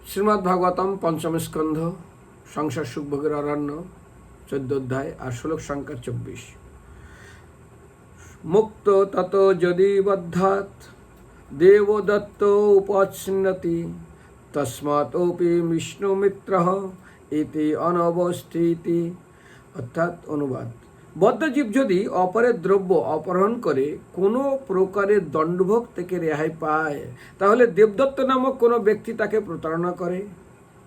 শ্রীমদ্ ভাগবতম পঞ্চম স্কন্ধ সংসার সুখভোগের অরণ্য 14 অধ্যায় আর শ্লোক সংখ্যা 24। মুক্ত তত যদি বদ্ধাৎ দেবদত্ত উপচ্ছিন্নতি তস্মাৎপি বিষ্ণু মিত্র ইতি অনবস্থিতি। অর্থাৎ অনুবাদ, বদ্ধজীব যদি অপরের দ্রব্য অপহরণ করে কোনো প্রকারের দণ্ডভোগ থেকে রেহাই পায়, তাহলে দেবদত্ত নামক কোনো ব্যক্তি তাকে প্রতারণা করে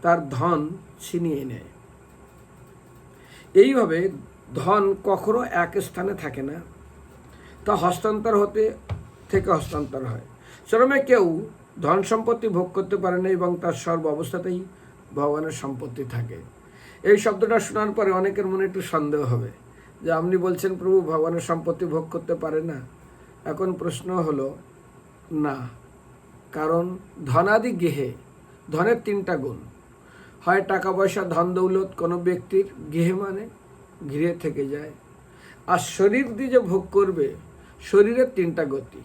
তার ধন ছিনিয়ে নেয়। এইভাবে ধন কখনো এক স্থানে থাকে না, তা হস্তান্তর থেকে হস্তান্তর হয়। শ্রমে কেউ ধন সম্পত্তি ভোগ করতে পারে না এবং তার সর্ব অবস্থাতেই ভগবানের সম্পত্তি থাকে। এই শব্দটা শোনার পরে অনেকের মনে একটু সন্দেহ হবে যে আপনি বলছেন প্রভু ভগবানের সম্পত্তি ভোগ করতে পারে না। এখন প্রশ্ন হলো না, কারণ ধনাদি গেহে ধনের 3টা গুণ হয়। টাকা পয়সা ধন দৌলত কোনো ব্যক্তির গেহে মানে গৃহে থেকে যায়, আর শরীর দিয়ে যে ভোগ করবে শরীরের 3টা গতি।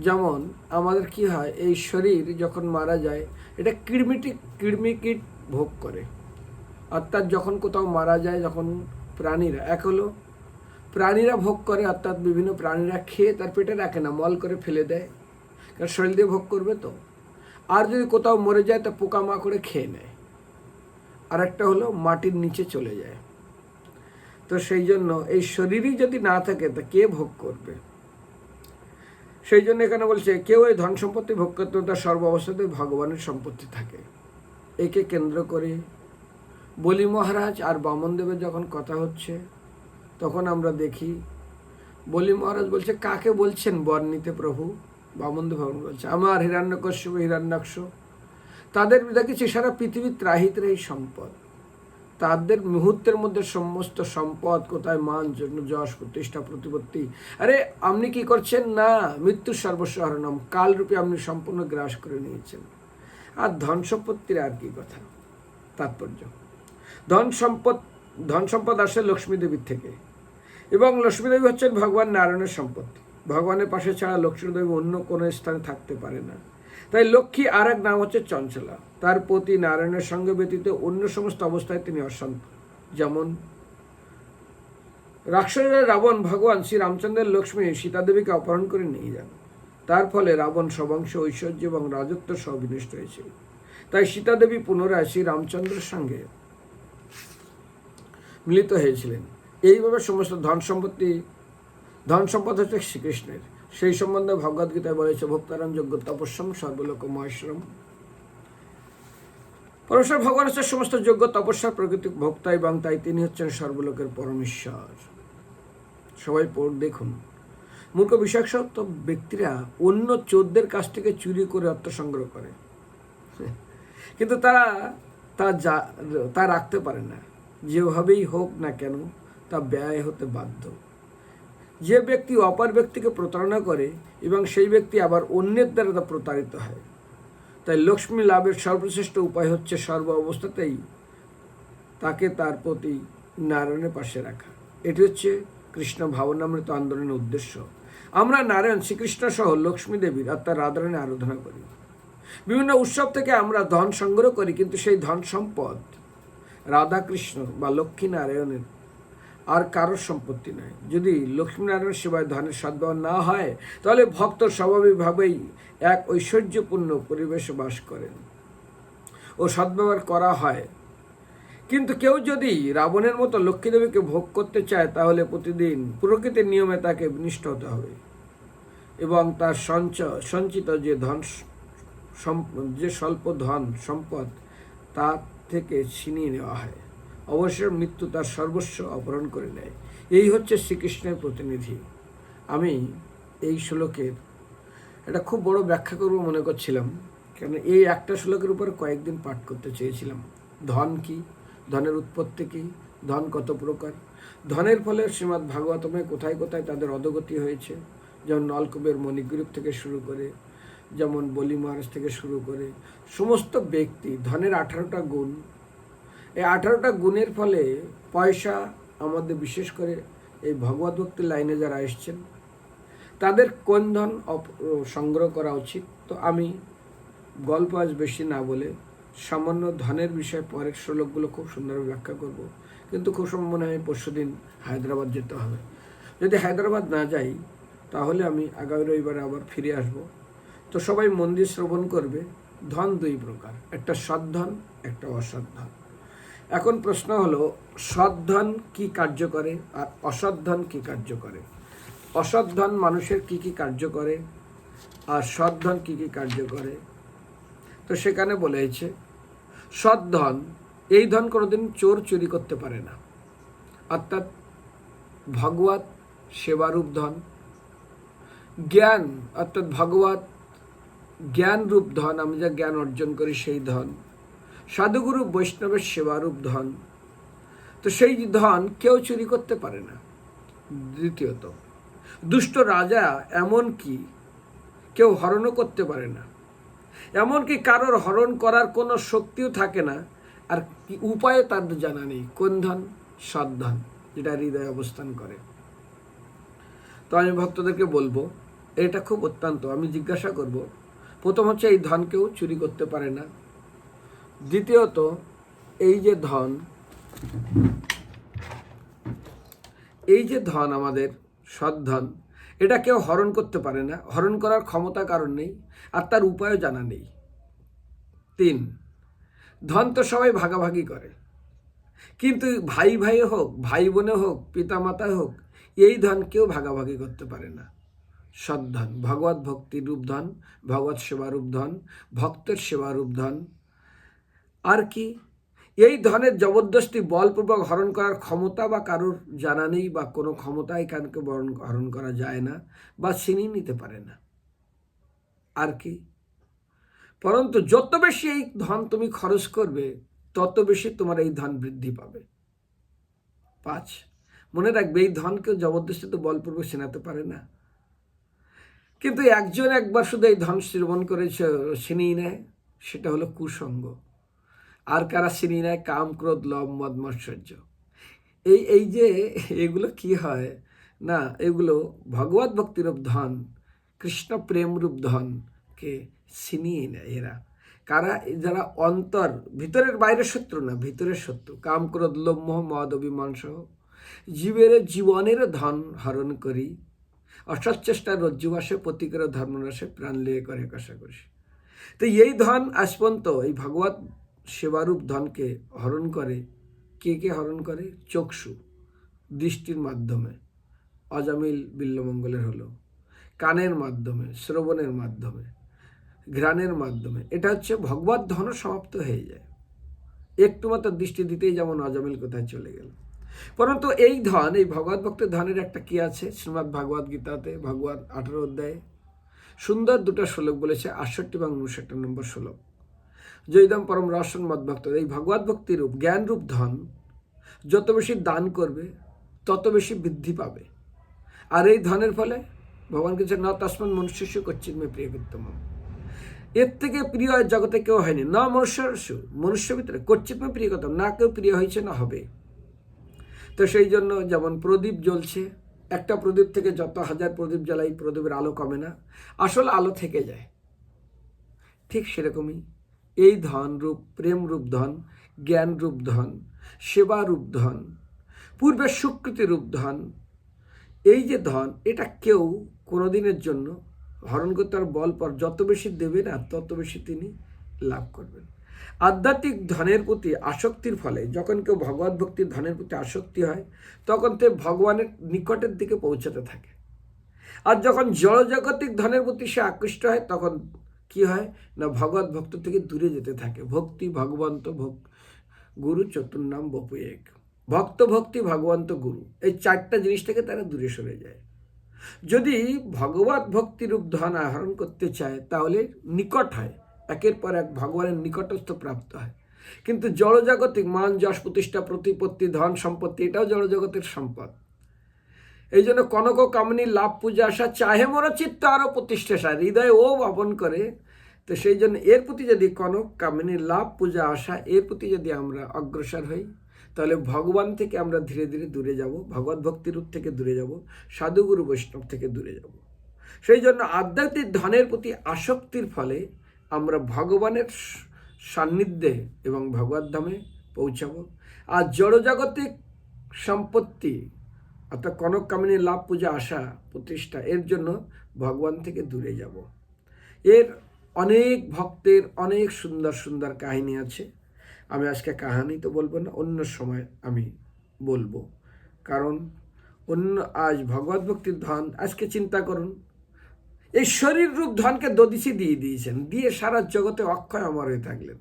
যেমন আমাদের কি হয়, এই শরীর যখন মারা যায় এটা কীট ভোগ করে। অর্থাৎ যখন কোথাও মারা যায়, যখন প্রাণীরা এক হলো প্রাণীরা ভোগ করে, অর্থাৎ বিভিন্ন প্রাণীরা খেয়ে তার পেটে রাখে না, মল করে ফেলে দেয়, কারণ শরীর দিয়ে ভোগ করবে তো। আর যদি কোথাও মরে যায় তা পোকামাকড়ে খেয়ে নেয়। আর একটা হলো মাটির নিচে চলে যায়। তো সেই জন্য এই শরীরই যদি না থাকে তা কে ভোগ করবে? সেই জন্য এখানে বলছে কেউ এই ধন সম্পত্তি ভোগ করতে তার সর্ব অবস্থাতে ভগবানের সম্পত্তি থাকে। একে কেন্দ্র করে বলি মহারাজ আর বামন দেবের যখন কথা হচ্ছে তখন আমরা দেখি বলি মহারাজ বলছে, কাকে বলছেন বর নিতে প্রভু? বামনদেব ভগবান বলছে, আমার হিরণ্যকশ্যপ হিরণ্যাক্ষ তাদের দেখেছি সারা পৃথিবীর ত্রাহি সম্পদ। তাদের মুহূর্তের মধ্যে সমস্ত সম্পদ, কোথায় মান জন্য যশ প্রতিষ্ঠা প্রতিপত্তি। আরে আপনি কি করছেন না, মৃত্যুর সর্বস্ব হরণম, কালরূপে আপনি সম্পূর্ণ গ্রাস করে নিয়েছেন। আর ধন সম্পত্তির আর কি কথা। তাৎপর্য, ধন সম্পদ আসে লক্ষ্মী দেবীর থেকে, এবং লক্ষ্মী দেবী হচ্ছেন ভগবান নারায়ণের সম্পত্তি। ভগবানের পাশে ছাড়া লক্ষ্মী দেবী অন্য কোনো স্থানে থাকতে পারে না। তাই লক্ষ্মী আর এক নাম হচ্ছে চঞ্চলা। তার প্রতি নারায়ণের সঙ্গে ব্যতীত অন্য সমস্ত অবস্থায় তিনি অশান্ত। যেমন রাক্ষসরা রাবণ ভগবান শ্রী রামচন্দ্রের লক্ষ্মী সীতাদেবীকে অপহরণ করে নিয়ে যান। তার ফলে রাবণ সবংশ ঐশ্বর্য এবং রাজত্ব সহ বিনষ্ট হয়েছিল। তাই সীতাদেবী পুনরায় শ্রী রামচন্দ্রের সঙ্গে মিলিত হয়েছিলেন। এইভাবে সমস্ত ধন সম্পদ হচ্ছে শ্রীকৃষ্ণের। সেই সম্বন্ধে ভগবদ্গীতায় বলেছে, ভোক্তারাম যোগ্য তপস্যম সর্বলোক মহেশ্বরম। পরমেশ্বর ভগবান হচ্ছে সমস্ত যোগ্য তপস্যার প্রকৃতি ভোক্তা, এবং তাই তিনি হচ্ছেন সর্বলোকের পরমেশ্বর। সবাই দেখুন, মূর্খ বিষয়সত্ব ব্যক্তিরা অন্য চোরদের কাছ থেকে চুরি করে অর্থ সংগ্রহ করে, কিন্তু তারা তা রাখতে পারে না। যেভাবেই হোক না কেন তা ব্যয় হতে বাধ্য। যে ব্যক্তি অপর ব্যক্তিকে প্রতারণা করে এবং সেই ব্যক্তি আবার অন্যের দ্বারা তা প্রতারিত হয়। তাই লক্ষ্মী লাভের সর্বশ্রেষ্ঠ উপায় হচ্ছে সর্ব অবস্থাতেই তাকে তার প্রতি নারায়ণের পাশে রাখা। এটি হচ্ছে কৃষ্ণ ভাবনামৃত আন্দোলনের উদ্দেশ্য। আমরা নারায়ণ শ্রীকৃষ্ণ সহ লক্ষ্মী দেবীর অর্থাৎ রাধারানীর আরাধনা করি। বিভিন্ন উৎসব থেকে আমরা ধন সংগ্রহ করি, কিন্তু সেই ধন সম্পদ রাধাকৃষ্ণ বা লক্ষ্মী নারায়ণের আর কারোর সম্পত্তি নয়। যদি লক্ষ্মীনারায়ণের সেবায় ধনের সদ্ব্যবহার না হয়, তাহলে ভক্ত স্বাভাবিকভাবেই এক ঐশ্বর্যপূর্ণ পরিবেশে বাস করেন ও সদ্ব্যবহার করা হয়। কিন্তু কেউ যদি রাবণের মতো লক্ষ্মী দেবীকে ভোগ করতে চায়, তাহলে প্রতিদিন প্রকৃতির নিয়মে তাকে বিনিষ্ট হতে হবে এবং তার সঞ্চিত যে স্বল্প ধন সম্পদ তা থেকে ছিনিয়ে নেওয়া হয়। অবশ্যই মৃত্যু তার সর্বস্ব অপহরণ করে নেয়। এই হচ্ছে শ্রীকৃষ্ণের প্রতিনিধি। আমি এই শ্লোকের একটা খুব বড় ব্যাখ্যা করব মনে করছিলাম, কেন এই একটা শ্লোকের উপর কয়েকদিন পাঠ করতে চেয়েছিলাম। ধন কি, ধনের উৎপত্তি কি, ধন কত প্রকার, ধনের ফলে শ্রীমদ্ ভাগবতমে কোথায় কোথায় তাদের অধোগতি হয়েছে, যেমন নলকূপের মণিগ্রীব থেকে শুরু করে, যেমন বলি মহারাজ থেকে শুরু করে সমস্ত ব্যক্তি, ধনের 18টা গুণ। এই 18টা গুণের ফলে পয়সা আমাদের, বিশেষ করে এই ভগবত ভক্তির লাইনে যারা এসছেন তাদের কোন ধন সংগ্রহ করা উচিত। তো আমি গল্প আজ বেশি না বলে সামান্য ধনের বিষয়ে পরের শ্লোকগুলো খুব সুন্দরভাবে ব্যাখ্যা করব, কিন্তু খুব সম্ভব মনে হয় পরশু দিন হায়দ্রাবাদ যেতে হবে। যদি হায়দ্রাবাদ না যাই তাহলে আমি আগামী রবিবারে আবার ফিরে আসব। তো সবাই মন দিয়ে শ্রবণ করবে। ধন দুই প্রকার, একটা সৎ ধন, একটা অসৎ ধন। এখন প্রশ্ন হলো, সৎ ধন কি কার্য করে আর অসৎ ধন কি কার্য করে? অসৎ ধন মানুষের কি কি কার্য করে আর সৎ ধন কি কি কার্য করে? তো সেখানে বলেছে সৎ ধন, এই ধন কোনোদিন চোর চুরি করতে পারে না, অর্থাৎ ভগবত সেবারূপ ধন। জ্ঞান অর্থাৎ ভগবত জ্ঞান রূপ ধন, আমি যা জ্ঞান অর্জন করি সেই ধন। সাধুগুরু বৈষ্ণবের সেবারূপ ধন। তো সেই ধন কেউ চুরি করতে পারে না। দ্বিতীয়ত, দুষ্ট রাজা এমনকি কেউ হরণও করতে পারে না, এমনকি কারোর হরণ করার কোনো শক্তিও থাকে না। আর কি উপায় তার জানা নেই। কোন ধন? সৎ ধন, যেটা হৃদয়ে অবস্থান করে। তো আমি ভক্তদেরকে বলবো, এটা খুব অত্যন্ত, আমি জিজ্ঞাসা করব, প্রথম হচ্ছে এই ধন কেউ চুরি করতে পারে না। দ্বিতীয়ত, এই যে ধন আমাদের সৎ ধন, এটা কেউ হরণ করতে পারে না, হরণ করার ক্ষমতা কারণ নেই, আর তার উপায়ও জানা নেই। 3, ধন তো সবাই ভাগাভাগি করে, কিন্তু ভাই ভাই হোক, ভাই বোনে হোক, পিতা মাতা হোক, এই ধন কেউ ভাগাভাগি করতে পারে না। সৎ ধন ভগবত ভক্তির রূপ ধন, ভগবত সেবারূপ ধন, ভক্তের সেবারূপ ধন। আর কি? এই ধনের জবরদস্তি বলপূর্বক হরণ করার ক্ষমতা বা কারোর জানা নেই, বা কোনো ক্ষমতাই কানকে হরণ করা যায় না বা ছিনিয়ে নিতে পারে না। আর কি? পরন্তু যত বেশি এই ধন তুমি খরচ করবে, তত বেশি তোমার এই ধন বৃদ্ধি পাবে। 5, মনে রাখবে, এই ধন কেউ জবরদস্তি তো বলপূর্বক ছিনাতে পারে না। কিন্তু একজন একবার শুধু এই ধন শ্রবণ করে ছিনিয়ে নেয়, সেটা হলো কুসঙ্গ। আর কারা ছিনিয়ে নেয়? কাম, ক্রোধ, লোভ, মদ, মাৎসর্য। এই যে এগুলো কি হয় না, এগুলো ভগবত ভক্তিরূপ ধন, কৃষ্ণ প্রেমরূপ ধনকে ছিনিয়ে নেয় এরা। কারা? যারা অন্তর, ভিতরের বাইরের শত্রু না, ভিতরের শত্রু। কাম, ক্রোধ, লোভ, মোহ, মদ, অভিমান সহ জীবনের ধন হরণ করি, অসৎ চেষ্টার রজ্জুবাসে প্রতিকার ধর্মরাসে প্রাণ লিয়ে করে কষাকষি। তো এই ধন আজ পর্যন্ত এই ভগবত সেবারূপ ধনকে হরণ করে। কে কে হরণ করে? চক্ষু, দৃষ্টির মাধ্যমে অজামিল বিল্লমঙ্গলের হলো, কানের মাধ্যমে, শ্রবণের মাধ্যমে, ঘ্রাণের মাধ্যমে। এটা হচ্ছে ভগবত ধনও সমাপ্ত হয়ে যায়। একটু মাত্র দৃষ্টি দিতেই যেমন অজামিল কোথায় চলে গেল। পরন্তু এই ধন, এই ভগবত ভক্তের ধনের একটা কি আছে? শ্রীমদ্ ভাগবত গীতাতে ভগবত 18 অধ্যায়ে সুন্দর দুটো শ্লোক বলেছে, 68 এবং 59 নম্বর শ্লোক। জয়দম পরম রসন মদভক্ত, এই ভগবত ভক্তিরূপ জ্ঞানরূপ ধন যত বেশি দান করবে, তত বেশি বৃদ্ধি পাবে। আর এই ধনের ফলে ভগবান কিছু ন তস্মান মনুষ্য কচ্ছিত মে প্রিয় কৃত্যম, এর থেকে প্রিয় জগতে কেউ হয়নি। না মনুষ্য ভিতরে কচ্ছিত মে প্রিয় কৃত্যম, না কেউ প্রিয় হয়েছে না হবে। তো সেই জন্য যেমন প্রদীপ জ্বলছে, একটা প্রদীপ থেকে যত হাজার প্রদীপ জ্বালাই, প্রদীপের আলো কমে না, আসল আলো থেকে যায়। ঠিক সেরকমই এই ধন রূপ, প্রেম রূপ ধন, জ্ঞান রূপ ধন, সেবা রূপ ধন, পূর্বের স্বীকৃতি রূপ ধন, এই যে ধন, এটা কেউ কোনোদিনের জন্য হরণ করতে আর বল পর যত বেশি দেবে না, তত বেশি তিনি লাভ করবেন। আধ্যাত্মিক ধনের প্রতি আসক্তির ফলে যখন কেউ ভগবত ভক্তির ধনের প্রতি আসক্তি হয়, তখন সে ভগবানের নিকটের দিকে পৌঁছাতে থাকে। আর যখন জড়জাগতিক ধনের প্রতি সে আকৃষ্ট হয়, তখন কি হয় না, ভগবত ভক্ত থেকে দূরে যেতে থাকে। ভক্তি ভগবন্ত গুরু চতুর্নাম বপু এক, ভক্ত, ভক্তি, ভগবন্ত, গুরু, এই 4টা জিনিস থেকে তারা দূরে সরে যায়। যদি ভগবত ভক্তিরূপ ধন আহরণ করতে চায়, তাহলে নিকট হয়, একের পর এক ভগবানের নিকটস্থ প্রাপ্ত হয়। কিন্তু জড়জাগতিক মান, যশ, প্রতিষ্ঠা, প্রতিপত্তি, ধন, সম্পত্তি, এটাও জড়জগতের সম্পদ। এই জন্য কনক কামিনী লাভ পূজা আসা, চাহে মন চিত্ত আরও প্রতিষ্ঠা, হৃদয়ে ও ভাবন করে। তো সেই জন্য এর প্রতি যদি কনক কামিনী লাভ পূজা আসা, এর প্রতি যদি আমরা অগ্রসর হই, তাহলে ভগবান থেকে আমরা ধীরে ধীরে দূরে যাব, ভগবত ভক্তির রূপ থেকে দূরে যাব, সাধুগুরু বৈষ্ণব থেকে দূরে যাব। সেই জন্য আধ্যাত্মিক ধনের প্রতি আসক্তির ফলে আমরা ভগবানের সান্নিধ্যে এবং ভগবত ধামে পৌঁছাবো। আর জড়জাগতিক সম্পত্তি অর্থাৎ কনক কামিনী লাভ, পূজা, আশা, প্রতিষ্ঠা এর জন্য ভগবান থেকে দূরে যাব। এর অনেক ভক্তের অনেক সুন্দর সুন্দর কাহিনী আছে। আমি আজকে কাহিনী তো বলবো না, অন্য সময় আমি বলবো। কারণ আজ ভগবত ভক্তির ধন, আজকে চিন্তা করুন, এই শরীর রূপ ধনকে দদিশি দিয়ে দিয়েছেন, দিয়ে সারা জগতে অক্ষয় অমর হয়ে থাকলেন।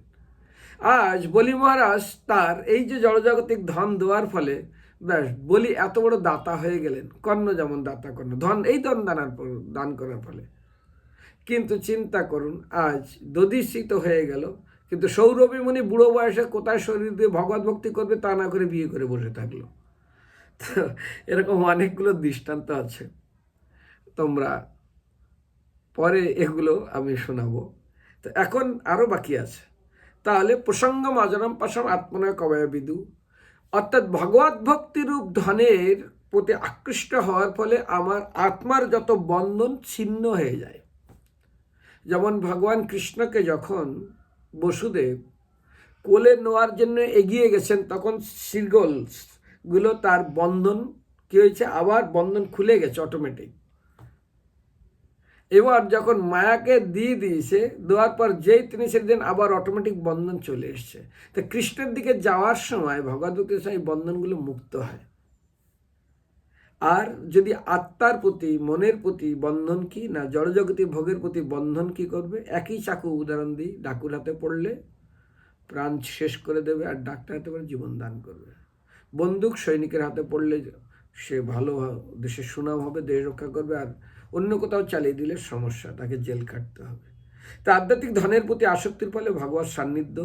আজ বলি মহারাজ তার এই যে জড়জাগতিক ধন দেওয়ার ফলে ব্যাস বলি এত বড় দাতা হয়ে গেলেন। কর্ণ যেমন দাতা, কর্ণ ধন এই ধন দান করার ফলে। কিন্তু চিন্তা করুন, আজ দদিশিত হয়ে গেল, কিন্তু সৌরভী মুনি বুড়ো বয়সে কোথায় শরীর দিয়ে ভগবত ভক্তি করবে তা না করে বিয়ে করে বসে থাকলো। তো এরকম অনেকগুলো দৃষ্টান্ত আছে, তোমরা পরে এগুলো আমি শোনাবো। তো এখন আরও বাকি আছে। তাহলে প্রসঙ্গম অজরম পাশম আত্মনয় কবয় বিদু, অর্থাৎ ভগবত ভক্তিরূপ ধনের প্রতি আকৃষ্ট হওয়ার ফলে আমার আত্মার যত বন্ধন ছিন্ন হয়ে যায়। যেমন ভগবান কৃষ্ণকে যখন বসুদেব কোলে নেওয়ার জন্য এগিয়ে গেছেন, তখন শৃঙ্খলগুলো তার বন্ধন কী হয়েছে, আবার বন্ধন খুলে গেছে অটোমেটিক। এবার যখন মায়াকে দিয়ে দিয়েছে, দেওয়ার পর যেই তিনি সেদিন আবার অটোমেটিক বন্ধন চলে এসছে। তো কৃষ্ণের দিকে যাওয়ার সময় ভগবতের সঙ্গে বন্ধনগুলো মুক্ত হয়। আর যদি আত্মার প্রতি, মনের প্রতি বন্ধন কি না, জড়জগতি ভোগের প্রতি বন্ধন কি করবে? একই চাকু উদাহরণ দিই, ডাকুর হাতে পড়লে প্রাণ শেষ করে দেবে, আর ডাক্তার হাতে পড়লে জীবন দান করবে। বন্দুক সৈনিকের হাতে পড়লে সে ভালো দেশের সুনাম হবে, দেশ রক্ষা করবে, আর অন্য কোথাও চালিয়ে দিলে সমস্যা, তাকে জেল কাটতে হবে। তা আধ্যাত্মিক ধনের প্রতি আসক্তির ফলে ভগবত সান্নিধ্য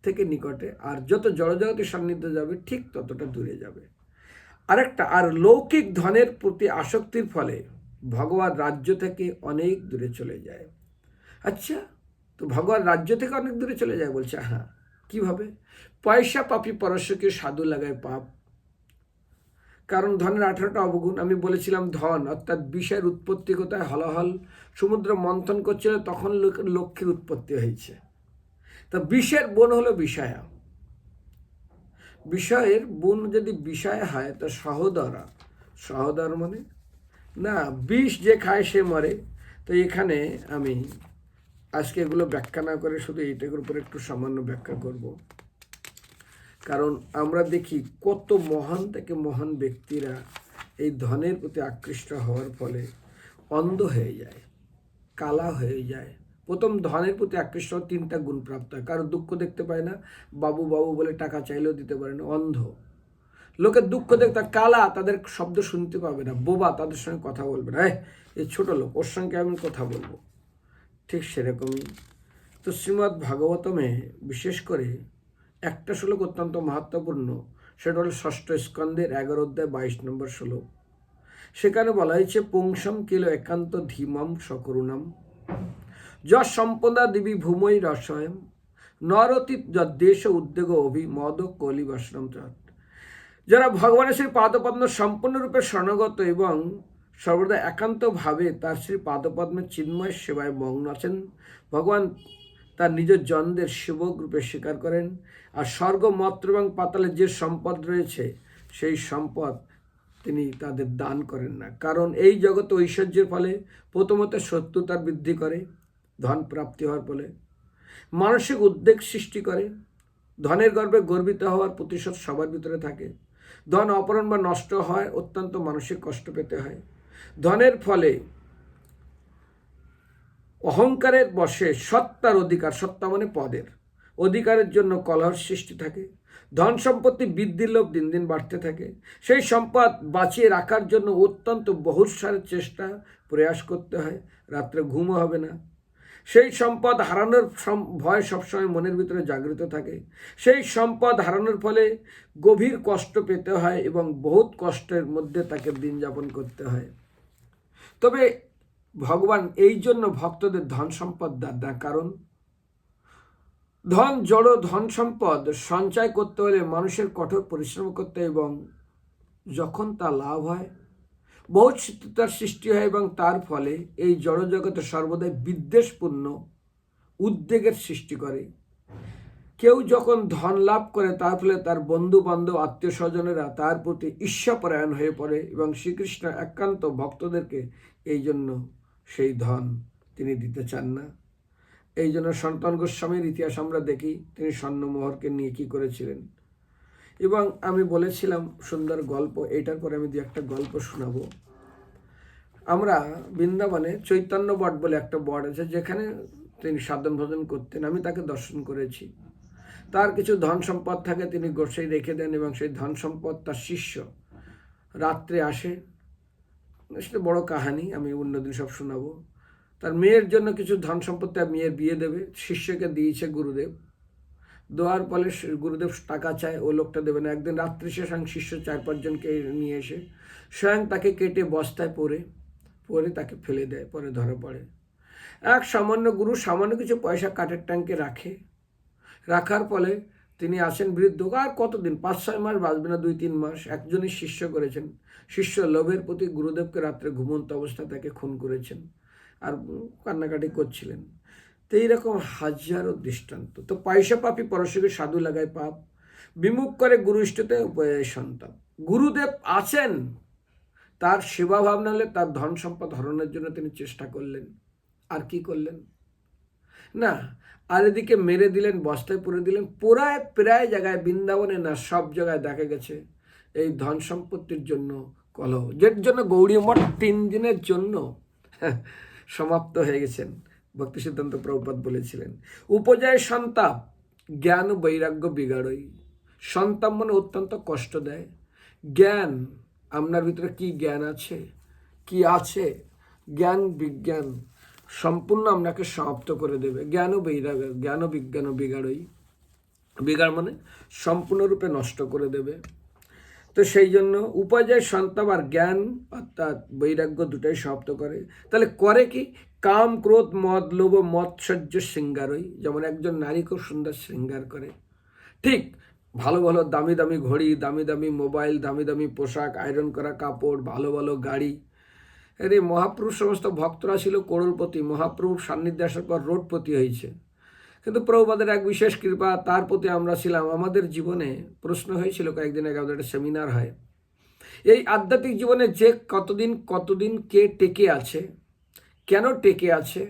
থেকে নিকটে, আর যত জড়জগতের সান্নিধ্য যাবে ঠিক ততটা দূরে যাবে। আরেকটা, আর লৌকিক ধনের প্রতি আসক্তির ফলে ভগবত রাজ্য থেকে অনেক দূরে চলে যায়। আচ্ছা, তো ভগবত রাজ্য থেকে অনেক দূরে চলে যায় বলছে, হ্যাঁ। কিভাবে? পয়সা পাপি পরশকে সাধু লাগায় পাপ। কারণ ধনের 18টা অবগুণ আমি বলেছিলাম। ধন অর্থাৎ বিষয়ের উৎপত্তি কোথায়? হলাহল সমুদ্র মন্থন করছিল, তখন লক্ষ্মীর উৎপত্তি হয়েছে। তা বিষের বোন হলো বিষয়া। বিষয়ের বোন যদি বিষয় হয় তো সহদর মানে না, বিষ যে খায় সে মরে। তো এখানে আমি আজকে এগুলো ব্যাখ্যা না করে শুধু এইটার উপরে একটু সামান্য ব্যাখ্যা করব। কারণ আমরা দেখি কত মহান থেকে মহান ব্যক্তিরা এই ধনের প্রতি আকৃষ্ট হওয়ার ফলে অন্ধ হয়ে যায়, কালা হয়ে যায়। প্রথম ধনের প্রতি আকৃষ্ট 3টা গুণ প্রাপ্ত হয়। কারো দুঃখ দেখতে পায় না, বাবু বাবু বলে টাকা চাইলেও দিতে পারে না, অন্ধ। লোকের দুঃখ দেখতে কালা, তাদের শব্দ শুনতে পাবে না, বোবা, তাদের সঙ্গে কথা বলবে না, এই ছোট লোক, ওর সঙ্গে আমি কথা বলবো। ঠিক সেরকমই তো শ্রীমদ্ ভাগবতমে বিশেষ করে একটা শ্লোক অত্যন্ত মহত্বপূর্ণ, সেটা হল 6ষ্ঠ স্কন্ধের 11 অধ্যায় 22 নম্বর শ্লোক। সেখানে বলা হয়েছে, পুংসম কিল একান্ত ধীমম সকরুণম যশ সম্পদা দেবী ভূমৈ রসয়ম নরতি যদ্দেশ উদ্যোগ অভিমদ কলি বসনম। যারা ভগবানের শ্রী পাদপদ্ম সম্পূর্ণরূপে শরণাগত এবং সর্বদা একান্তভাবে তার শ্রী পাদপদ্মের চিন্ময় সেবায় মগ্ন আছেন, ভগবান তার নিজের জনদের সেবক রূপে স্বীকার করেন। আর স্বর্গ, মর্ত্য এবং পাতালে যে সম্পদ রয়েছে সেই সম্পদ তিনি তাদের দান করেন না। কারণ এই জগতে ঐশ্বর্যের ফলে প্রথমত শত্রুতার বৃদ্ধি করে, ধন প্রাপ্তি হওয়ার ফলে মানসিক উদ্বেগ সৃষ্টি করে। ধনের গর্বে গর্বিত হওয়ার প্রতিশোধ সবার ভিতরে থাকে। ধন অপহরণ বা নষ্ট হয়, অত্যন্ত মানসিক কষ্ট পেতে হয়। ধনের ফলে অহংকারের বশে সত্তার অধিকার, সত্তা মানে পদের অধিকারের জন্য কলহ সৃষ্টি থাকে। ধন সম্পত্তি বৃদ্ধির লোভ দিন দিন বাড়তে থাকে। সেই সম্পদ বাঁচিয়ে রাখার জন্য অত্যন্ত বহুসারের চেষ্টা প্রয়াস করতে হয়, রাত্রে ঘুমও হবে না। সেই সম্পদ হারানোর ভয় সবসময় মনের ভিতরে জাগৃত থাকে। সেই সম্পদ হারানোর ফলে গভীর কষ্ট পেতে হয় এবং বহুত কষ্টের মধ্যে তাকে দিন যাপন করতে হয়। তবে ভগবান এই জন্য ভক্তদের ধন সম্পদ দেন, কারণ ধন জড় ধন সম্পদ সঞ্চয় করতে হলে মানুষের কঠোর পরিশ্রম করতে হয়, এবং যখন তা লাভ হয় বহুত শত্রুতার সৃষ্টি হয়, এবং তার ফলে এই জড়জগতে সর্বদাই বিদ্বেষপূর্ণ উদ্বেগের সৃষ্টি করে। কেউ যখন ধন লাভ করে তার ফলে তার বন্ধু বান্ধব আত্মীয় স্বজনেরা তার প্রতি ঈর্ষাপরায়ণ হয়ে পড়ে এবং শ্রীকৃষ্ণ একান্ত ভক্তদেরকে এই জন্য সেই ধন তিনি দিতে চান না। এই জন্য সনাতন গোস্বামীর ইতিহাস আমরা দেখি, তিনি স্বর্ণমোহরকে নিয়ে কী করেছিলেন। এবং আমি বলেছিলাম সুন্দর গল্প, এইটার পরে আমি দু একটা গল্প শোনাবো। আমরা বৃন্দাবনে চৈতন্য বট বলে একটা বট আছে, যেখানে তিনি সাধন ভজন করতেন। আমি তাকে দর্শন করেছি। তার কিছু ধন সম্পদ থাকে, তিনি গোসাই রেখে দেন এবং সেই ধন সম্পদ তার শিষ্য রাত্রে আসে। সেটা বড় কাহানি, আমি অন্যদিন সব শোনাবো। তার মেয়ের জন্য কিছু ধন সম্পদ তার মেয়ের বিয়ে দেবে, শিষ্যকে দিয়েছে গুরুদেব। দেওয়ার ফলে গুরুদেব টাকা চায়, ও লোকটা দেবে না। একদিন রাত্রি সে স্বয়ং শিষ্য 4-5 জনকে নিয়ে এসে স্বয়ং তাকে কেটে বস্তায় পরে তাকে ফেলে দেয়, পরে ধরা পড়ে। এক সামান্য গুরু সামান্য কিছু পয়সা কাঠের ট্যাঙ্কে রাখার ফলে তিনি আসেন বৃদ্ধ। আর কতদিন, 5-6 মাস বাঁচবে না, 2-3 মাস। একজনই শিষ্য করেছেন। শিষ্য লোভের প্রতি গুরুদেবকে রাত্রে ঘুমন্ত অবস্থায় তাকে খুন করেছেন আর কান্নাকাটি করছিলেন। তো এইরকম হাজারো দৃষ্টান্ত। তো পয়সা পাপি পরশুকে সাধু লাগায় পাপ, বিমুখ করে গুরু ইষ্টতে উপয়ায় সন্তাপ। গুরুদেব আছেন, তার সেবা ভাবনা হলে তার ধন সম্পদ হরণের জন্য তিনি চেষ্টা করলেন। আর কি করলেন না, আর এদিকে মেরে দিলেন, বস্তায় পুরে দিলেন। প্রায় জায়গায়, বৃন্দাবনে না সব জায়গায় দেখা গেছে এই ধন সম্পত্তির জন্য কলহ, যের জন্য গৌড়ী মঠ 3 দিনের জন্য সমাপ্ত হয়ে গেছেন। ভক্তি সিদ্ধান্ত প্রভুপাদ বলেছিলেন, উপজয় সন্তাপ জ্ঞান বৈরাগ্য বিগাড়ই। সন্তাপ মানে অত্যন্ত কষ্ট দেয়। জ্ঞান, আপনার ভিতরে কি জ্ঞান আছে, কি আছে, জ্ঞান বিজ্ঞান সম্পূর্ণ আপনাকে সমাপ্ত করে দেবে। জ্ঞান বৈরাগ্য, জ্ঞান বিজ্ঞান বিগাড়ই, বিগাড় মানে সম্পূর্ণরূপে নষ্ট করে দেবে। তো সেই জন্য উপাজয় সন্তাপ আর জ্ঞান অর্থাৎ বৈরাগ্য দুটাই সমাপ্ত করে। তাহলে করে কি, কাম ক্রোধ মদ লোভ মৎসর্য শৃঙ্গারই। যেমন একজন নারী খুব সুন্দর শৃঙ্গার করে, ঠিক ভালো ভালো দামি দামি ঘড়ি, দামি দামি মোবাইল, দামি দামি পোশাক, আয়রন করা কাপড়, ভালো ভালো গাড়ি। আরে মহাপ্রভুর সমস্ত ভক্তরা ছিল করোড়পতি। মহাপ্রভুর সান্নিধ্যে আসার পর রোডপতি হয়েছে। কিন্তু প্রভুপাদের এক বিশেষ কৃপা, তার প্রতি আমরা ছিলাম। আমাদের জীবনে প্রশ্ন হয়েছিল কয়েকদিন আগে, আমাদের একটা সেমিনার হয়, এই আধ্যাত্মিক জীবনে যে কতদিন কে টেকে আছে, কেন টেকে আছে,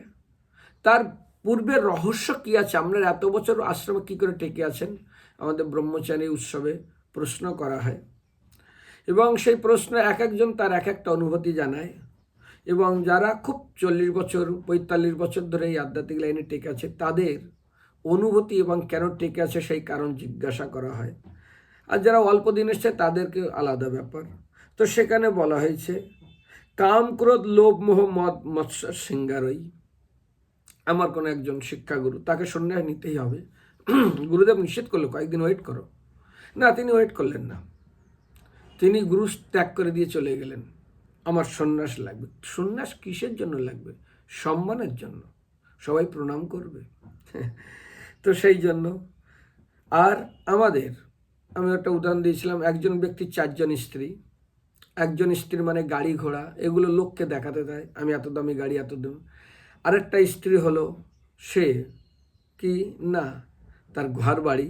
তার পূর্বের রহস্য কী আছে, আপনার এত বছর আশ্রমে কী করে টেকে আছেন। আমাদের ব্রহ্মচারী উৎসবে প্রশ্ন করা হয় এবং সেই প্রশ্ন এক একজন তার এক একটা অনুভূতি জানায়। এবং যারা খুব 40 বছর 45 বছর ধরে এই আধ্যাত্মিক লাইনে টেকে আছে, তাদের অনুভূতি এবং কেন টেকে আছে সেই কারণ জিজ্ঞাসা করা হয়। আর যারা অল্প দিন এসছে তাদেরকে আলাদা ব্যাপার। তো সেখানে বলা হয়েছে, কাম ক্রোধ লোভ মোহ মদ মৎসর শৃঙ্গারই। আমার কোনো একজন শিক্ষাগুরু, তাকে সন্ন্যাস নিতেই হবে। গুরুদেব নিষেধ করলো কয়েকদিন ওয়েট করো, না তিনি ওয়েট করলেন না। তিনি গুরু ত্যাগ করে দিয়ে চলে গেলেন। আমার সন্ন্যাস লাগবে। সন্ন্যাস কিসের জন্য লাগবে? সম্মানের জন্য, সবাই প্রণাম করবে। তো সেই জন্য। আর আমি একটা উদাহরণ দিয়েছিলাম, একজন ব্যক্তির 4 জন স্ত্রী। একজন স্ত্রী মানে গাড়ি ঘোড়া, এগুলো লোককে দেখাতে দেয়, আমি এত দামি গাড়ি, এত দাম। আরেকটা স্ত্রী হলো সে কি না, তার ঘর বাড়ি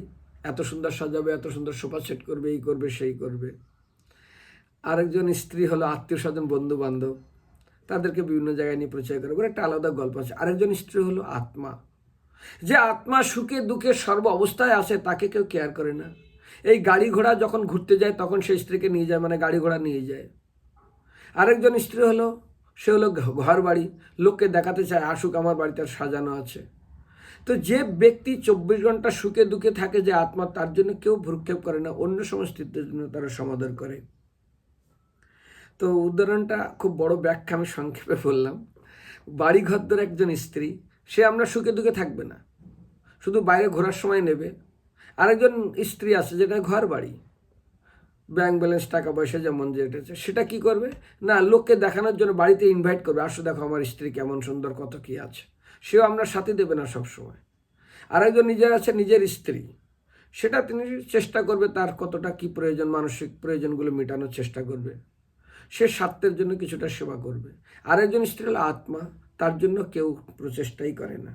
এত সুন্দর সাজাবে, এত সুন্দর সোফা সেট করবে, এই করবে সেই করবে। আরেকজন স্ত্রী হলো আত্মীয় স্বজন বন্ধু বান্ধব, তাদেরকে বিভিন্ন জায়গায় নিয়ে প্রচার করে, ওর একটা আলাদা গল্প আছে। আরেকজন স্ত্রী হলো আত্মা, যে আত্মা সুখে দুঃখে সর্ব অবস্থায় আছে, তাকে কেউ কেয়ার করে না। এই গাড়ি ঘোড়া যখন ঘুরতে যায় তখন সেই স্ত্রীকে নিয়ে যায়, মানে গাড়ি ঘোড়া নিয়ে যায়। আরেকজন স্ত্রী হলো, সে হলো ঘর বাড়ি, লোককে দেখাতে চায় আসুক আমার বাড়িতে সাজানো আছে। তো যে ব্যক্তি 24 ঘন্টা সুখে দুঃখে থাকে, যে আত্মা, তার জন্য কেউ ভ্রুক্ষেপ করে না, অন্য সমস্তিত্বের জন্য তারা সমাদর করে। তো উদাহরণটা খুব বড় ব্যাখ্যা, আমি সংক্ষেপে বললাম। বাড়ি ঘরদর একজন স্ত্রী, সে আমরা সুখে দুঃখে থাকবে না, শুধু বাইরে ঘোরার সময় নেবে। আরেকজন স্ত্রী আছে যেটা ঘর বাড়ি, ব্যাংক ব্যালেন্স টাকা পয়সা যেমন যেটা আছে, সেটা কি করবে না, লোককে দেখানোর জন্য বাড়িতে ইনভাইট করবে, আসো দেখো আমার স্ত্রী কেমন সুন্দর, কত কি আছে। সেও আমরা সাথে দেবে না সবসময়। আরেকজন নিজের আছে, নিজের স্ত্রী, সেটা তিনি চেষ্টা করবে তার কতটা কি প্রয়োজন, মানসিক প্রয়োজনগুলো মেটানোর চেষ্টা করবে, সে স্বার্থের জন্য কিছুটা সেবা করবে। আরেকজন স্ত্রী হলো আত্মা, তার জন্য কেউ প্রচেষ্টাই করে না।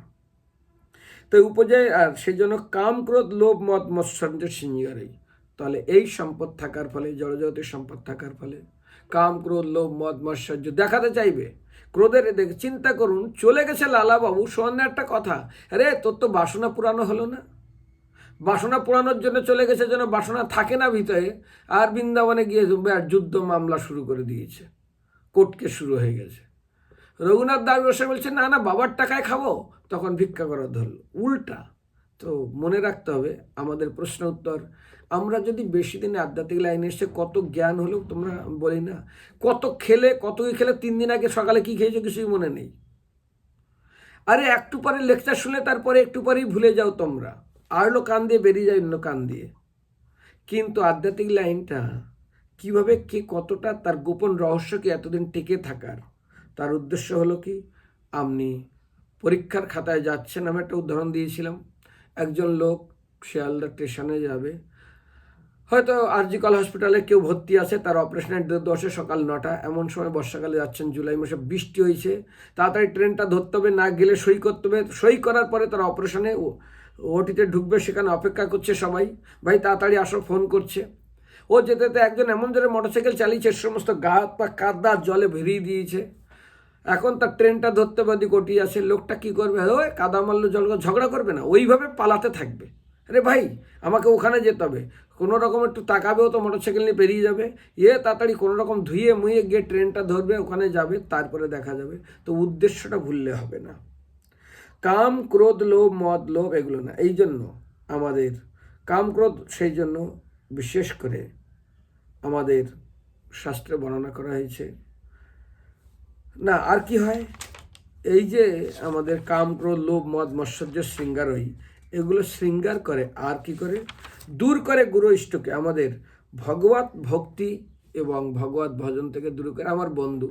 তো উপজয়, আর সেই জন্য কাম ক্রোধ লোভ মদ মৎসর্য সিঞ্জিগারেই। তাহলে এই সম্পদ থাকার ফলে, জড়জগতের সম্পদ থাকার ফলে কাম ক্রোধ লোভ মদ মৎসর্য দেখাতে চাইবে। ক্রোধের দেখে চিন্তা করুন, চলে গেছে লালাবাবু, সামনে একটা কথা, আরে তোর তো বাসনা পুরানো হলো না? বাসনা পুরানোর জন্য চলে গেছে, যেন বাসনা থাকে না ভিতরে, আর বৃন্দাবনে গিয়ে যুদ্ধ মামলা শুরু করে দিয়েছে, কোর্ট কেস শুরু হয়ে গেছে। রঘুনাথ দাস গোস্বামী বলছে না না, বাবার টাকায় খাবো, তখন ভিক্ষা করা ধরল, উল্টা। তো মনে রাখতে হবে আমাদের প্রশ্ন উত্তর। আমরা যদি বেশি দিনে আধ্যাত্মিক লাইনে এসে কত জ্ঞান হলেও, তোমরা বলি না কত খেলে, কত খেলে, 3 দিন আগে সকালে কি খেয়েছো কিছুই মনে নেই। আরে একটু পরে লেকচার শুনে তারপরে একটু পরেই ভুলে যাও তোমরা, আরলো কান দিয়ে বেরিয়ে যায় অন্য কান দিয়ে। কিন্তু আধ্যাত্মিক লাইনটা কিভাবে, কে কতটা, তার গোপন রহস্যকে এতদিন টিকে থাকার, তার উদ্দেশ্য হলো কি, আপনি পরীক্ষার খাতায় যাচ্ছেন। আমি একটা উদাহরণ দিয়েছিলাম, একজন লোক শিয়ালদা স্টেশনে যাবে, হয়তো আরজিকল হসপিটালে কেউ ভর্তি আছে, তার অপারেশনের ডেট আছে সকাল 9টা, এমন সময় বর্ষাকালে যাচ্ছেন, জুলাই মাসে বৃষ্টি হয়েছে, তাড়াতাড়ি ট্রেনটা ধরতে হবে, না গেলে সই করতে হবে, সই করার পরে তার অপারেশনে ওটিতে ঢুকবে, সেখানে অপেক্ষা করছে সবাই, ভাই তাড়াতাড়ি আসো ফোন করছে। ও যেতে যেতে একজন এমন জোরে মোটরসাইকেল চালিয়েছে, সমস্ত গা হাত পা কাদা জলে ভেরিয়ে দিয়েছে। এখন তার ট্রেনটা ধরতে বাদি কোটি আছে, লোকটা কি করবে, ওই কাদা মারলো জল, ঝগড়া করবে না, ওইভাবে পালাতে থাকবে। আরে ভাই আমাকে ওখানে যেতে হবে, কোনো রকম একটু তাকাবেও তো মোটরসাইকেল নিয়ে পেরিয়ে যাবে, তাড়াতাড়ি কোনো রকম ধুয়ে মুয়ে গিয়ে ট্রেনটা ধরবে, ওখানে যাবে, তারপরে দেখা যাবে। তো উদ্দেশ্যটা ভুললে হবে না, কাম ক্রোধ লোভ মদ লোভ এগুলো না। এই জন্য আমাদের কাম ক্রোধ, সেই জন্য বিশেষ করে আমাদের শাস্ত্রে বর্ণনা করা হয়েছে না। আর কি হয়, এই যে আমাদের কাম ক্রোধ লোভ মদ মৎসর্য শৃঙ্গারই, এগুলো শৃঙ্গার করে, আর কি করে, দূর করে গুরু ইষ্টকে, আমাদের ভগবত ভক্তি এবং ভগবত ভজন থেকে দূর করে। আমার বন্ধু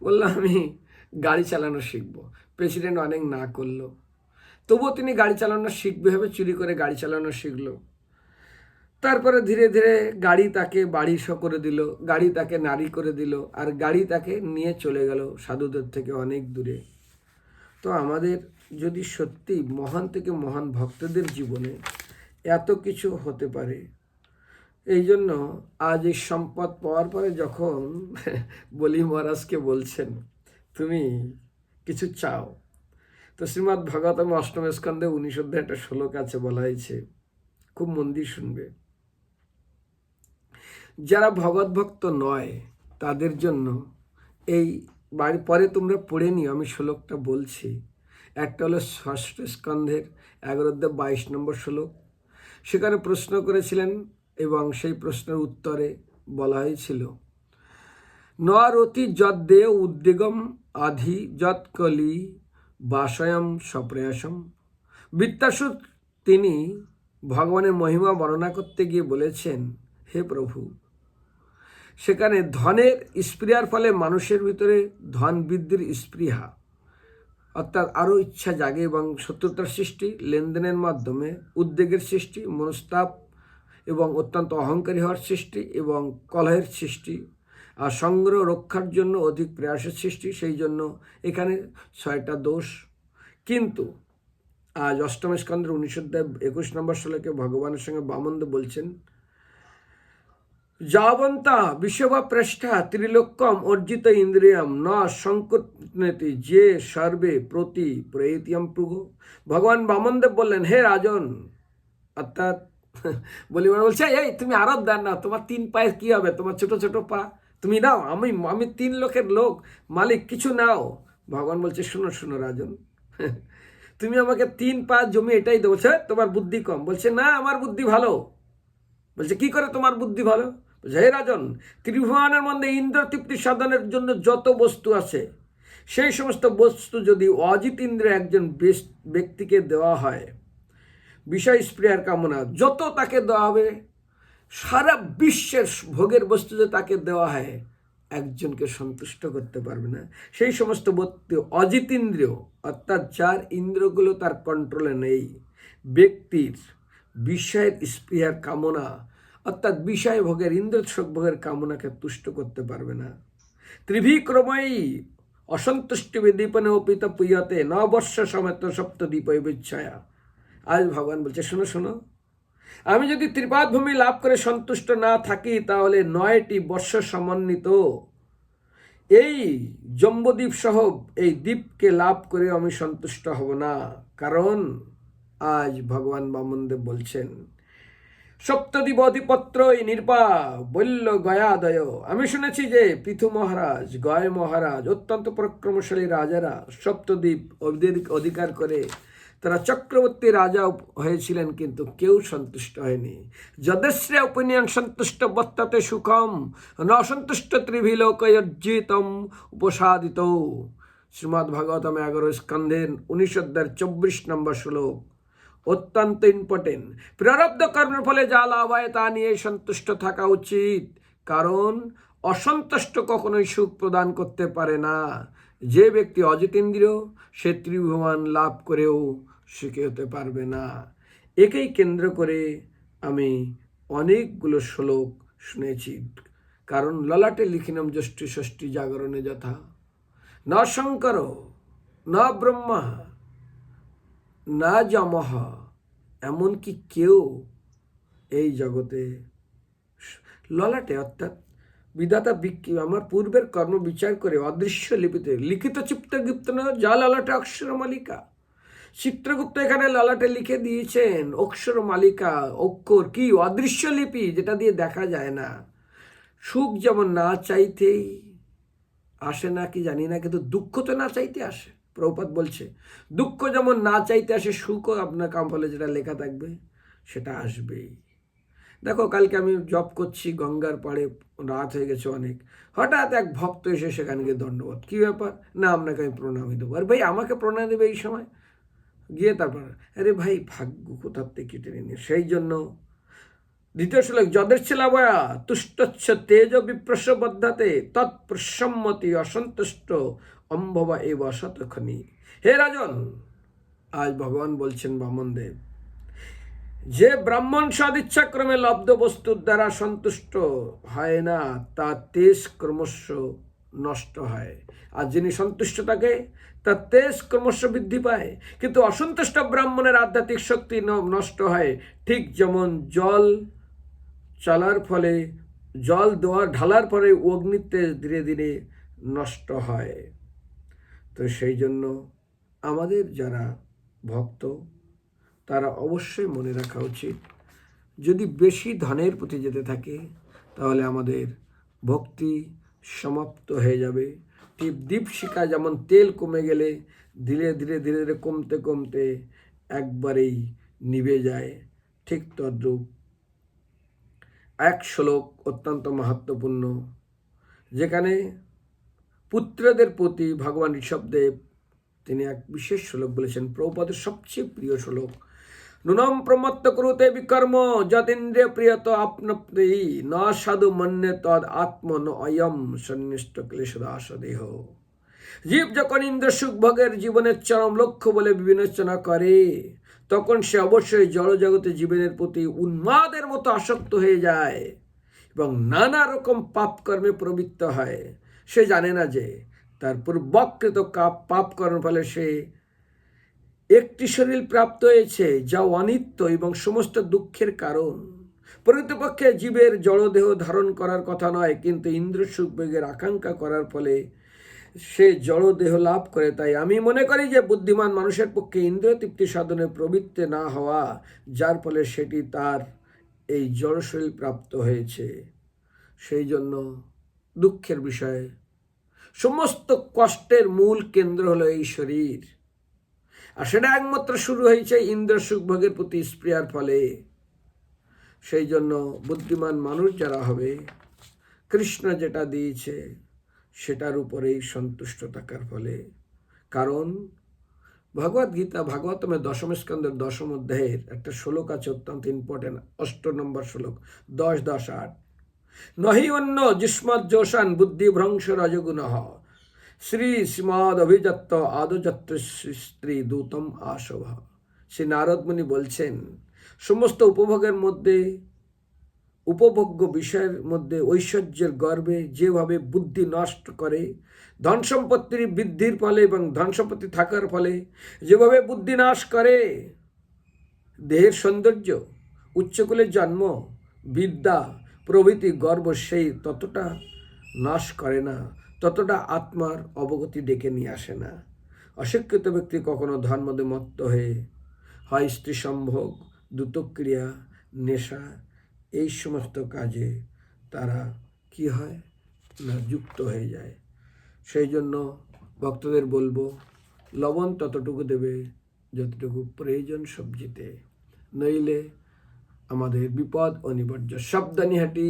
বললো আমি গাড়ি চালানো শিখবো, প্রেসিডেন্ট অনেক না করলো, তবুও তিনি গাড়ি চালানো শিখবে হবে, চুরি করে গাড়ি চালানো শিখলো। তারপরে ধীরে ধীরে গাড়ি তাকে বাড়ি করে দিল, গাড়ি তাকে নারী করে দিল, আর গাড়ি তাকে নিয়ে চলে গেল সাধুদের থেকে অনেক দূরে। তো আমাদের যদি সত্যি মহান থেকে মহান ভক্তদের জীবনে এত কিছু হতে পারে, এই জন্য আজ এই সম্পদ পাওয়ার পরে যখন বলি মহারাজকে বলছেন তুমি কিছু চাও, তো শ্রীমদ্ ভাগবতম অষ্টম স্কন্ধে 19 অধ্যায় একটা শ্লোক আছে, বলা হয়েছে, খুব মন দিয়ে শুনবে, যারা ভগবত ভক্ত নয় তাদের জন্য এই বাড়ি পরে তোমরা পড়ে নিও, আমি শ্লোকটা বলছি। একটা হলো ষষ্ঠ স্কন্ধের 11 অধ্যায় 22 নম্বর শ্লোক, সেখানে প্রশ্ন করেছিলেন এবং সেই প্রশ্নের উত্তরে বলা হয়েছিল, নরতি যদ্দে উদ্বেগম আধি যৎকলি বাসয়ম সপ্রয়াসম। বৃত্তাসুর তিনি ভগবানের মহিমা বর্ণনা করতে গিয়ে বলেছেন, হে প্রভু, সেখানে ধনের স্পৃহার ফলে মানুষের ভিতরে ধন বৃদ্ধির স্পৃহা, অর্থাৎ আরও ইচ্ছা জাগে এবং শত্রুতার সৃষ্টি, লেনদেনের মাধ্যমে উদ্বেগের সৃষ্টি, মনস্তাপ এবং অত্যন্ত অহংকারী হওয়ার সৃষ্টি এবং কলহের সৃষ্টি, আর সংগ্রহ রক্ষার জন্য অধিক প্রয়াসের সৃষ্টি। সেই জন্য এখানে 6টা দোষ। কিন্তু আজ অষ্টম স্কন্ধের 19 অধ্যায় 21 নম্বর শ্লোকে ভগবানের সঙ্গে বামনদেব বলছেন, যাবন্তা বিশ্বভা পৃষ্ঠা ত্রিলোক্যম অর্জিত ইন্দ্রিয়ম ন সংকুটনেতি যে সর্বে প্রতি প্রয়তিয়ম প্রভু। ভগবান বামনদেব বললেন, হে রাজন, অর্থাৎ বলি বলছে, এই তুমি আরব দেন না, তোমার 3 পায়ের কি হবে, তোমার ছোট ছোট পা, তুমি নাও, আমি 3 লোকের লোক, মালিক, কিছু নাও। ভগবান বলছে, শুনো শুনো রাজন, তুমি আমাকে 3 পা জমি এটাই দেবো, তোমার বুদ্ধি কম। বলছে না, আমার বুদ্ধি ভালো। বলছে কি করে তোমার বুদ্ধি ভালো? বলছে, হে রাজন, ত্রিভুবনের মধ্যে ইন্দ্র তৃপ্তি সাধনের জন্য যত বস্তু আছে, সেই সমস্ত বস্তু যদি অজিত ইন্দ্র একজন ব্যক্তিকে দেওয়া হয়, বিষয় স্পৃহার কামনা যত তাকে দেওয়া হবে, সারা বিশ্বের ভোগের বস্তু যে তাকে দেওয়া হয়, একজনকে সন্তুষ্ট করতে পারবে না। সেই সমস্ত বস্তু অজিত ইন্দ্রিয়, অর্থাৎ যার ইন্দ্রগুলো তার কন্ট্রোলে নেই, ব্যক্তির বিষয়ের স্পৃহার কামনা, অর্থাৎ বিষয় ভোগের ইন্দ্র ভোগের কামনাকে তুষ্ট করতে পারবে না। ত্রিভিক্রময়ী অসন্তুষ্টি বিদীপনে অপিত পুয়তে নবর্ষ সমেত সপ্তদ্বীপ বিচ্ছয়া। আজ ভগবান বলছে, শোনো শোনো, আমি যদি ত্রিপাদ ভূমি লাভ করে সন্তুষ্ট না থাকি, তাহলে 9টি বর্ষ সমন্বিত এই জম্বদ্বীপ সহ এই দ্বীপকে লাভ করে আমি সন্তুষ্ট হব না। কারণ আজ ভগবান বামনদেব বলছেন, সপ্তদ্বীপ অধিপত্র নির্পা বল্য গয়াদয়। আমি শুনেছি যে পৃথু মহারাজ, গয় মহারাজ, অত্যন্ত পরাক্রমশালী রাজারা সপ্তদ্বীপ অধিকার করে তারা চক্রবর্তী রাজা হয়েছিলেন, কিন্তু কেউ সন্তুষ্ট হয়নি। যদেশ্রে উপনিয়ন সন্তুষ্ট বর্ততে সুখম ন অসন্তুষ্ট ত্রিভিলোকয়জ্জিতম উপসাদিত। শ্রীমদ্ ভাগবতম 11 স্কন্ধের 19 অধ্যায়ের 24 নম্বর শ্লোক, অত্যন্ত ইম্পর্টেন্ট। প্রারব্ধ কর্মের ফলে যা লাভ হয় তা নিয়ে সন্তুষ্ট থাকা উচিত, কারণ অসন্তুষ্ট কখনোই সুখ প্রদান করতে পারে না। যে ব্যক্তি অজিতেন্দ্রিয়, সে ত্রিভুবন লাভ করেও সুখী হতে পারবে না। একেই কেন্দ্র করে আমি অনেকগুলো শ্লোক শুনেছি। কারণ ললাটে লিখিনম জ্যৈষ্ঠী ষষ্ঠী জাগরণে যথা না শঙ্কর না ব্রহ্মা না যমহ, এমনকি কেউ এই জগতে ললাটে অর্থাৎ বিধাতা আমার পূর্বের কর্ম বিচার করে অদৃশ্য লিপিতে লিখিত চিত্রগুপ্ত না যা ললাটে অক্ষর মালিকা। চিত্রগুপ্ত এখানে ললাটে লিখে দিয়েছেন অক্ষর মালিকা, অক্ষর কি অদৃশ্য লিপি, যেটা দিয়ে দেখা যায় না। সুখ যেমন না চাইতেই আসে না কি জানি না, কিন্তু দুঃখ তো না চাইতে আসে। প্রভুপাদ বলছে দুঃখ যেমন না চাইতে আসে, সুখও আপনার কাম্পলে যেটা লেখা থাকবে সেটা আসবেই। দেখো, কালকে আমি জব করছি গঙ্গার পাড়ে, রাত হয়ে গেছে অনেক, হঠাৎ এক ভক্ত এসে সেখানে গিয়ে দণ্ডবোধ, কী ব্যাপার, না আপনাকে আমি প্রণামী দেবো। আর ভাই আমাকে প্রণাম দেবে এই সময়? গিয়ে তারপর, আরে ভাই ভাগ্য কোথার থেকে কেটে নিয়ে। সেই জন্য দ্বিতীয় শ্লোক, যদেচ্ছলাভয়া তুষ্টচ্ছ তেজ বিপ্রসবদ্ধাতে তৎপ্রসম্মতি অসন্তুষ্ট অম্ভবা এ বসতখনি। হে রাজন, আজ ভগবান বলছেন বামনদেব, যে ব্রাহ্মণ সদিচ্ছাক্রমে লব্ধ বস্তুর দ্বারা সন্তুষ্ট হয় না, তার তেজ ক্রমশ নষ্ট হয়। আর যিনি সন্তুষ্ট থাকে তার তেজ ক্রমশ বৃদ্ধি পায়। কিন্তু অসন্তুষ্ট ব্রাহ্মণের আধ্যাত্মিক শক্তি নষ্ট হয়, ঠিক যেমন জল চলার ফলে, জল ঢালার পরে অগ্নিতে ধীরে ধীরে নষ্ট হয়। তো সেই জন্য আমাদের যারা ভক্ত তারা অবশ্যই মনে রাখা উচিত, যদি বেশি ধনের প্রতি যেতে থাকে তাহলে আমাদের ভক্তি সমাপ্ত হয়ে যাবে। দীপশিখা যেমন তেল কমে গেলে ধীরে ধীরে ধীরে ধীরে কমতে কমতে একবারেই নিভে যায়, ঠিক তদ্রূপ এক শ্লোক অত্যন্ত মাহাত্ম্যপূর্ণ, যেখানে পুত্রদের প্রতি ভগবান ঋষভদেব তিনি এক বিশেষ শ্লোক বলেছেন, প্রভুপাদের সবচেয়ে প্রিয় শ্লোক, নুনম প্রমত্ত কুরুতে বিকর্ম যতীন্দ্রিয় প্রিয়ত আপনপ্তি ন সাধু মন্যে তদ আত্ম ন অয়ম সন্নিষ্ট ক্লেশদাস দেহ। জীব যখন ইন্দ্র সুখ ভোগের জীবনের চরম লক্ষ্য বলে বিবেচনা করে, তখন সে অবশ্যই জড়জগতে জীবনের প্রতি উন্মাদের মতো আসক্ত হয়ে যায় এবং নানা রকম পাপ কর্মে প্রবৃত্ত হয়। সে জানে না যে তার পূর্বকৃত পাপ কর্মের ফলে সে একটি শরীর প্রাপ্ত হয়েছে যা অনিত্য এবং সমস্ত দুঃখের কারণ। প্রকৃতপক্ষে জীবের জড়দেহ ধারণ করার কথা নয়, কিন্তু ইন্দ্র সুখ ভোগের আকাঙ্ক্ষা করার ফলে সে জড়দেহ লাভ করে। তাই আমি মনে করি যে বুদ্ধিমান মানুষের পক্ষে ইন্দ্রিয় তৃপ্তি সাধনে প্রবৃত্ত না হওয়া, যার ফলে সেটি তার এই জড় শরীর প্রাপ্ত হয়েছে। সেই জন্য দুঃখের বিষয়, সমস্ত কষ্টের মূল কেন্দ্র হলো এই শরীর, আর সেটা একমাত্র শুরু হয়েছে ইন্দ্র সুখ ভোগের প্রতি স্পৃহার ফলে। সেই জন্য বুদ্ধিমান মানুষ যারা হবে, কৃষ্ণ যেটা দিয়েছে সেটার উপরেই সন্তুষ্ট থাকার ফলে। কারণ ভগবদ্গীতা ভাগবতমে 10ম স্কন্ধের 10ম অধ্যায়ের একটা শ্লোক আছে, অত্যন্ত ইম্পর্টেন্ট, 8 নম্বর শ্লোক, 10-10-8, নহি অন্য যুষ্মজ্জোষান বুদ্ধি ভ্রংশ রজগুণঃ শ্রী শ্রীমদ অভিজাত্য আদযত্র স্ত্রী দূতম আশোভা। শ্রী নারদ মুনি বলছেন, সমস্ত উপভোগের মধ্যে উপভোগ্য বিষয়ের মধ্যে ঐশ্বর্যের গর্বে যেভাবে বুদ্ধি নষ্ট করে, ধন সম্পত্তির বৃদ্ধির ফলে এবং ধন সম্পত্তি থাকার ফলে যেভাবে বুদ্ধি নাশ করে, দেহের সৌন্দর্য, উচ্চকুলের জন্ম, বিদ্যা প্রভৃতি গর্ব সেই ততটা নাশ করে না, ততটা আত্মার অবগতি ডেকে নিয়ে আসে না। অশিক্ষিত ব্যক্তি কখনো ধর্মদে মত্ত হয়ে হয় স্ত্রী সম্ভোগ, দ্রুতক্রিয়া, নেশা এই সমস্ত কাজে তারা কি হয় না যুক্ত হয়ে যায়। সেই জন্য ভক্তদের বলবো, লবণ ততটুকু দেবে যতটুকু প্রয়োজন সবজিতে, নইলে আমাদের বিপদ অনিবার্য। সাবধানী হাঁটি,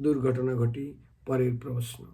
দুর্ঘটনা ঘটি। পরের প্রশ্ন।